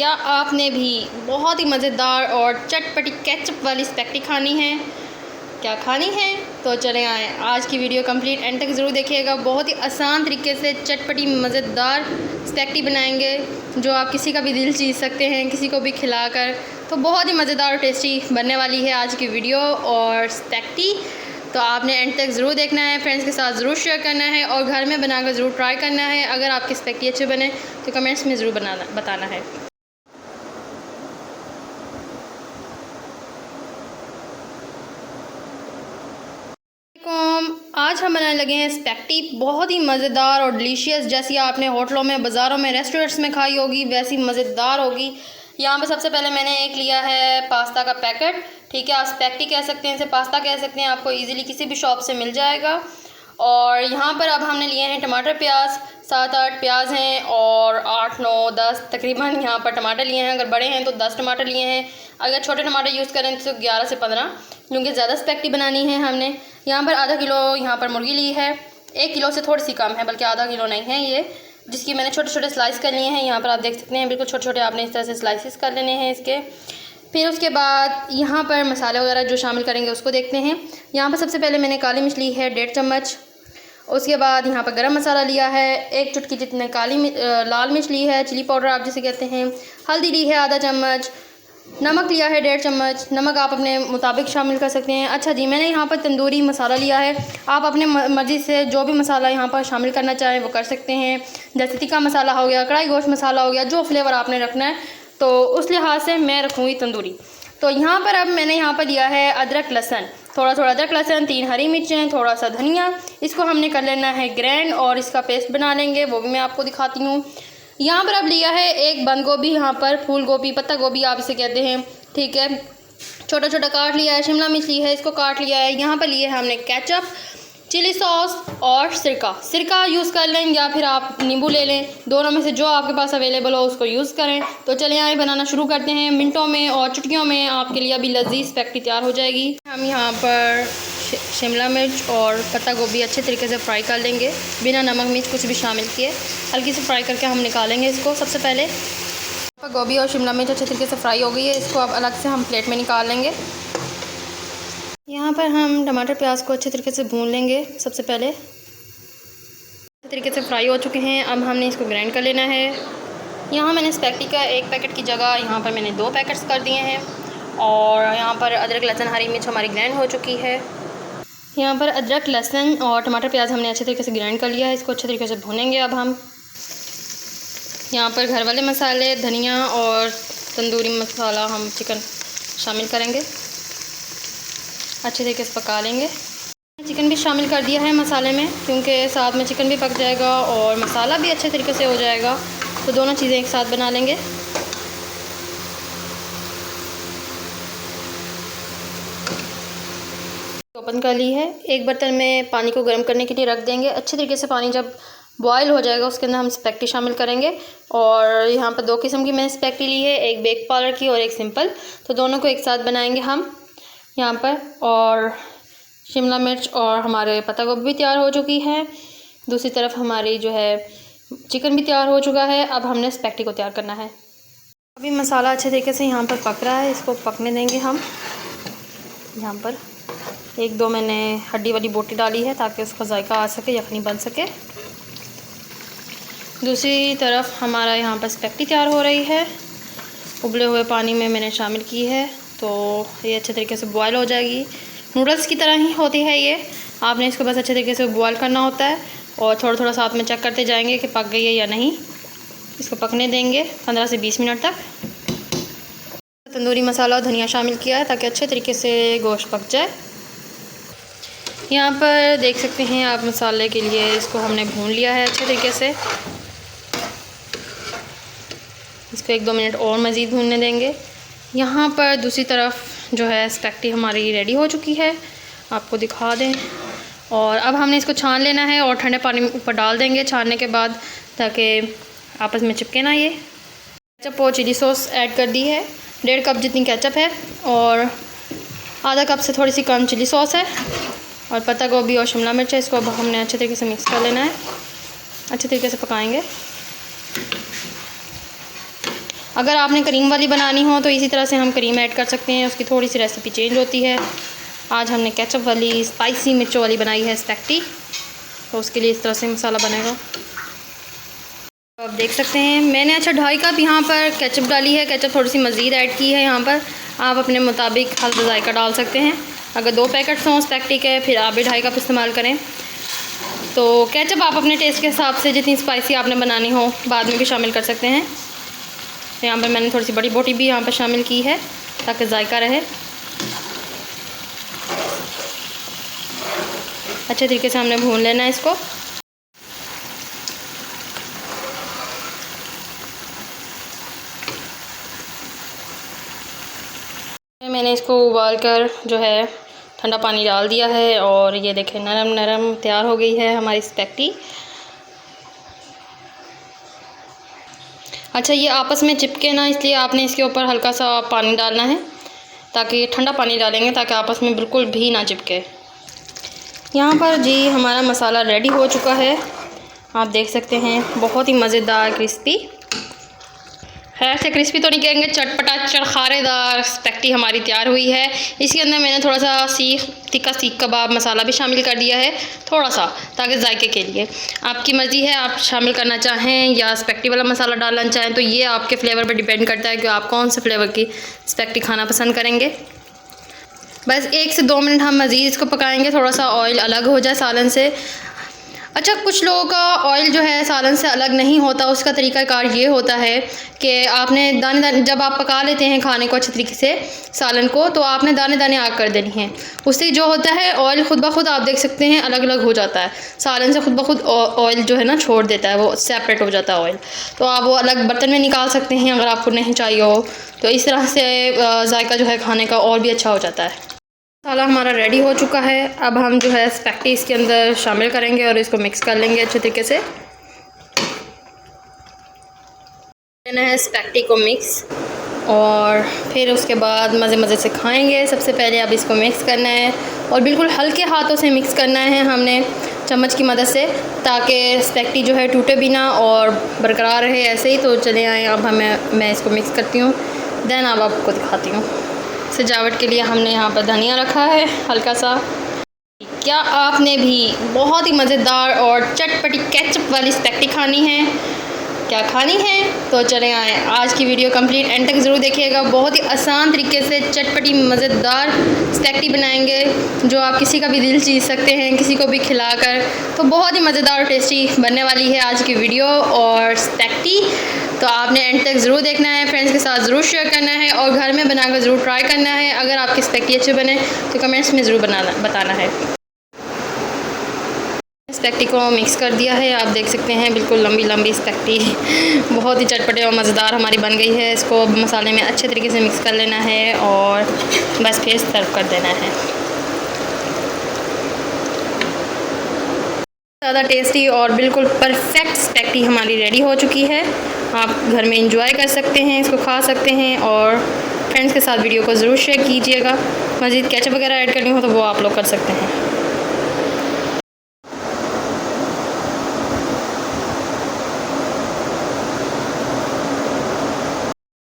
क्या आपने भी बहुत ही मज़ेदार और चटपटी केचप वाली स्पैगेटी खानी है? क्या खानी है तो चलें आएँ, आज की वीडियो कंप्लीट एंड तक ज़रूर देखिएगा। बहुत ही आसान तरीके से चटपटी मज़ेदार स्पैगेटी बनाएंगे जो आप किसी का भी दिल जीत सकते हैं, किसी को भी खिलाकर। तो बहुत ही मज़ेदार और टेस्टी बनने वाली है आज की वीडियो और स्पैगेटी। तो आपने एंड तक ज़रूर देखना है, फ्रेंड्स के साथ ज़रूर शेयर करना है और घर में बनाकर ज़रूर ट्राई करना है। अगर आपकी स्पैगेटी अच्छे बने तो कमेंट्स में ज़रूर बताना है। आज हम बनाने लगे हैं स्पैगेटी, बहुत ही मज़ेदार और डिलीशियस, जैसी आपने होटलों में, बाज़ारों में, रेस्टोरेंट्स में खाई होगी वैसी मज़ेदार होगी। यहाँ पे सबसे पहले मैंने एक लिया है पास्ता का पैकेट, ठीक है, आप स्पैगेटी कह सकते हैं, इसे पास्ता कह सकते हैं, आपको इजीली किसी भी शॉप से मिल जाएगा। और यहाँ पर अब हमने लिए हैं टमाटर प्याज, 7-8 प्याज हैं और 8-9-10 तकरीबन यहाँ पर टमाटर लिए हैं। अगर बड़े हैं तो 10 टमाटर लिए हैं, अगर छोटे टमाटर यूज़ करें तो 11 से 15, क्योंकि ज़्यादा स्पैगेटी बनानी है हमने। यहाँ पर आधा किलो यहाँ पर मुर्गी ली है, 1 किलो से थोड़ी सी कम है, बल्कि आधा किलो नहीं है ये, जिसकी मैंने छोटे छोटे स्लाइस कर लिए हैं। यहाँ पर आप देख सकते हैं बिल्कुल छोटे छोटे आपने इस तरह से स्लाइसिस कर लेने हैं इसके। फिर उसके बाद यहाँ पर मसाले वगैरह जो शामिल करेंगे उसको देखते हैं। यहाँ पर सबसे पहले मैंने काली मिर्च ली है 1.5 चम्मच। उसके बाद यहाँ पर गरम मसाला लिया है 1 चुटकी जितने लाल मिर्च ली है, चिली पाउडर आप जिसे कहते हैं। हल्दी ली है आधा चम्मच। नमक लिया है 1.5 चम्मच। नमक आप अपने मुताबिक शामिल कर सकते हैं। अच्छा जी, मैंने यहाँ पर तंदूरी मसाला लिया है, आप अपने मर्ज़ी से जो भी मसाला यहाँ पर शामिल करना चाहें वो कर सकते हैं। जैसे तिक्का मसाला हो गया, कढ़ाई गोश्त मसाला हो गया, जो फ्लेवर आपने रखना है तो उस लिहाज से मैं रखूँगी तंदूरी। तो यहाँ पर अब मैंने यहाँ पर लिया है अदरक लहसुन, थोड़ा थोड़ा अदरक लहसुन, 3 हरी मिर्चें, थोड़ा सा धनिया, इसको हमने कर लेना है ग्रैंड और इसका पेस्ट बना लेंगे, वो भी मैं आपको दिखाती हूँ। यहाँ पर अब लिया है एक बंद गोभी, यहाँ पर फूल गोभी, पत्ता गोभी आप इसे कहते हैं, ठीक है, छोटा छोटा काट लिया है। शिमला मिर्च ली है, इसको काट लिया है। यहाँ पर लिए है हमने केचप, चिली सॉस और सिरका यूज़ कर लें या फिर आप नींबू ले लें, दोनों में से जो आपके पास अवेलेबल हो उसको यूज़ करें। तो चलिए आइए बनाना शुरू करते हैं। मिनटों में और चुटकियों में आपके लिए अभी लजीज स्पैगेटी तैयार हो जाएगी। हम यहाँ पर शिमला मिर्च और पत्ता गोभी अच्छे तरीके से फ्राई कर लेंगे, बिना नमक मिर्च कुछ भी शामिल किए, हल्की से फ्राई करके हम निकालेंगे इसको। सबसे पहले गोभी और शिमला मिर्च अच्छे तरीके से फ्राई हो गई है, इसको अब अलग से हम प्लेट में निकाल लेंगे। यहाँ पर हम टमाटर प्याज को अच्छे तरीके से भून लेंगे। सबसे पहले अच्छे तरीके से फ्राई हो चुके हैं, अब हमने इसको ग्राइंड कर लेना है। यहाँ मैंने स्पैगेटी का 1 पैकेट की जगह यहाँ पर मैंने 2 पैकेट्स कर दिए हैं। और यहाँ पर अदरक लहसुन हरी मिर्च हमारी ग्राइंड हो चुकी है। यहाँ पर अदरक लहसुन और टमाटर प्याज हमने अच्छे तरीके से ग्राइंड कर लिया है, इसको अच्छे तरीके से भूनेंगे। अब हम यहाँ पर घर वाले मसाले, धनिया और तंदूरी मसाला हम चिकन शामिल करेंगे, अच्छे तरीके से पका लेंगे। चिकन भी शामिल कर दिया है मसाले में, क्योंकि साथ में चिकन भी पक जाएगा और मसाला भी अच्छे तरीके से हो जाएगा, तो दोनों चीज़ें एक साथ बना लेंगे। ओपन कर ली है, एक बर्तन में पानी को गर्म करने के लिए रख देंगे। अच्छे तरीके से पानी जब बॉयल हो जाएगा उसके अंदर हम स्पैगेटी शामिल करेंगे। और यहाँ पर 2 किस्म की मैंने स्पैगेटी ली है, एक बेक पाउडर की और एक सिंपल, तो दोनों को एक साथ बनाएंगे हम यहाँ पर। और शिमला मिर्च और हमारे पत्ता गोभी भी तैयार हो चुकी है, दूसरी तरफ हमारी जो है चिकन भी तैयार हो चुका है। अब हमने स्पैगेटी को तैयार करना है। अभी मसाला अच्छे तरीके से यहाँ पर पक रहा है, इसको पकने देंगे हम। यहाँ पर 1-2 मैंने हड्डी वाली बोटी डाली है ताकि उसका जायका आ सके, यखनी बन सके। दूसरी तरफ हमारा यहाँ पर स्पैगेटी तैयार हो रही है, उबले हुए पानी में मैंने शामिल की है, तो ये अच्छे तरीके से बॉयल हो जाएगी। नूडल्स की तरह ही होती है ये, आपने इसको बस अच्छे तरीके से बॉयल करना होता है और थोड़ा थोड़ा साथ में चेक करते जाएंगे कि पक गई है या नहीं। इसको पकने देंगे 15 से 20 मिनट तक। तंदूरी मसाला और धनिया शामिल किया है ताकि अच्छे तरीके से गोश्त पक जाए। यहाँ पर देख सकते हैं आप मसाले के लिए इसको हमने भून लिया है अच्छे तरीके से। इसको 1-2 मिनट और मज़ीद भूनने देंगे। यहाँ पर दूसरी तरफ जो है स्पैगेटी हमारी रेडी हो चुकी है, आपको दिखा दें। और अब हमने इसको छान लेना है और ठंडे पानी में ऊपर डाल देंगे छानने के बाद, ताकि आपस में चिपके ना ये। केचप और चिली सॉस ऐड कर दी है, 1.5 कप जितनी केचप है और आधा कप से थोड़ी सी कम चिली सॉस है और पत्ता गोभी और शिमला मिर्च है। इसको अब हमने अच्छे तरीके से मिक्स कर लेना है, अच्छे तरीके से पकाएंगे। अगर आपने क्रीम वाली बनानी हो तो इसी तरह से हम क्रीम ऐड कर सकते हैं, उसकी थोड़ी सी रेसिपी चेंज होती है। आज हमने केचप वाली स्पाइसी मिर्चों वाली बनाई है स्पैगेटी, तो उसके लिए इस तरह से मसाला बनेगा। तो आप देख सकते हैं मैंने 2.5 कप यहाँ पर केचप डाली है। केचप थोड़ी सी मज़ीद ऐड की है यहाँ पर, आप अपने मुताबिक हल्का जायका डाल सकते हैं। अगर 2 पैकेट्स हों स्पैगेटी के फिर आप भी 2.5 कप इस्तेमाल करें। तो केचप आप अपने टेस्ट के हिसाब से जितनी स्पाइसी आपने बनानी हो बाद में भी शामिल कर सकते हैं। तो यहाँ पर मैंने थोड़ी सी बड़ी बोटी भी यहाँ पर शामिल की है ताकि जायका रहे। अच्छे तरीके से हमने भून लेना है इसको। मैंने इसको उबाल कर जो है ठंडा पानी डाल दिया है और ये देखें नरम नरम तैयार हो गई है हमारी स्पैगेटी। अच्छा, ये आपस में चिपके ना, इसलिए आपने इसके ऊपर हल्का सा पानी डालना है, ताकि ठंडा पानी डालेंगे ताकि आपस में बिल्कुल भी ना चिपके। यहाँ पर जी हमारा मसाला रेडी हो चुका है, आप देख सकते हैं, बहुत ही मज़ेदार क्रिस्पी। खैर से क्रिस्पी तो नहीं कहेंगे, चटपटा चरखारेदार स्पैगेटी हमारी तैयार हुई है। इसके अंदर मैंने थोड़ा सा तीखा सीख कबाब मसाला भी शामिल कर दिया है, थोड़ा सा, ताकि जायके के लिए। आपकी मर्ज़ी है, आप शामिल करना चाहें या स्पैगेटी वाला मसाला डालना चाहें, तो ये आपके फ्लेवर पर डिपेंड करता है कि आप कौन से फ्लेवर की स्पैगेटी खाना पसंद करेंगे। बस 1 से 2 मिनट हम मज़ीद इसको पकाएंगे, थोड़ा सा ऑयल अलग हो जाए सालन से। अच्छा, कुछ लोगों का ऑयल जो है सालन से अलग नहीं होता, उसका तरीक़ाकार ये होता है कि आपने दाने दाने जब आप पका लेते हैं खाने को अच्छे तरीके से सालन को, तो आपने दाने दाने आग कर देनी है। उससे जो होता है ऑयल खुद ब खुद आप देख सकते हैं अलग अलग हो जाता है, सालन से खुद ब खुद ऑयल जो है ना छोड़ देता है, वो सेपरेट हो जाता है ऑयल। तो आप वो अलग बर्तन में निकाल सकते हैं अगर आपको नहीं चाहिए हो, तो इस तरह से जायका जो है खाने का और भी अच्छा हो जाता है। मसाला हमारा रेडी हो चुका है। अब हम जो है स्पैगेटी इसके अंदर शामिल करेंगे और इसको मिक्स कर लेंगे अच्छे तरीके से। लेना है स्पैगेटी को मिक्स और फिर उसके बाद मज़े मज़े से खाएंगे। सबसे पहले अब इसको मिक्स करना है और बिल्कुल हल्के हाथों से मिक्स करना है हमने चम्मच की मदद से, ताकि स्पैगेटी जो है टूटे भी ना और बरकरार रहे ऐसे ही। तो चले आए, अब मैं इसको मिक्स करती हूँ, देन अब आपको दिखाती हूँ। सजावट के लिए हमने यहाँ पर धनिया रखा है हल्का सा। क्या आपने भी बहुत ही मज़ेदार और चटपटी केचप वाली स्पैगेटी खानी है? क्या खानी है? तो चले आए, आज की वीडियो कंप्लीट एंड तक ज़रूर देखिएगा। बहुत ही आसान तरीके से चटपटी मज़ेदार स्पैगेटी बनाएंगे जो आप किसी का भी दिल जीत सकते हैं, किसी को भी खिलाकर। तो बहुत ही मज़ेदार और टेस्टी बनने वाली है आज की वीडियो और स्पैगेटी। तो आपने एंड तक ज़रूर देखना है, फ्रेंड्स के साथ ज़रूर शेयर करना है और घर में बनाकर ज़रूर ट्राई करना है। अगर आपकी स्पैगेटी अच्छे बने तो कमेंट्स में ज़रूर बताना है। स्पैगेटी को मिक्स कर दिया है, आप देख सकते हैं बिल्कुल लंबी लंबी स्पैगेटी बहुत ही चटपटे और मज़ेदार हमारी बन गई है। इसको मसाले में अच्छे तरीके से मिक्स कर लेना है और बस फिर सर्व कर देना है। ज़्यादा टेस्टी और बिल्कुल परफेक्ट स्पैगेटी हमारी रेडी हो चुकी है। आप घर में इंजॉय कर सकते हैं, इसको खा सकते हैं और फ्रेंड्स के साथ वीडियो को ज़रूर शेयर कीजिएगा। मज़ीद केचप वगैरह ऐड करनी हो तो वो आप लोग कर सकते हैं।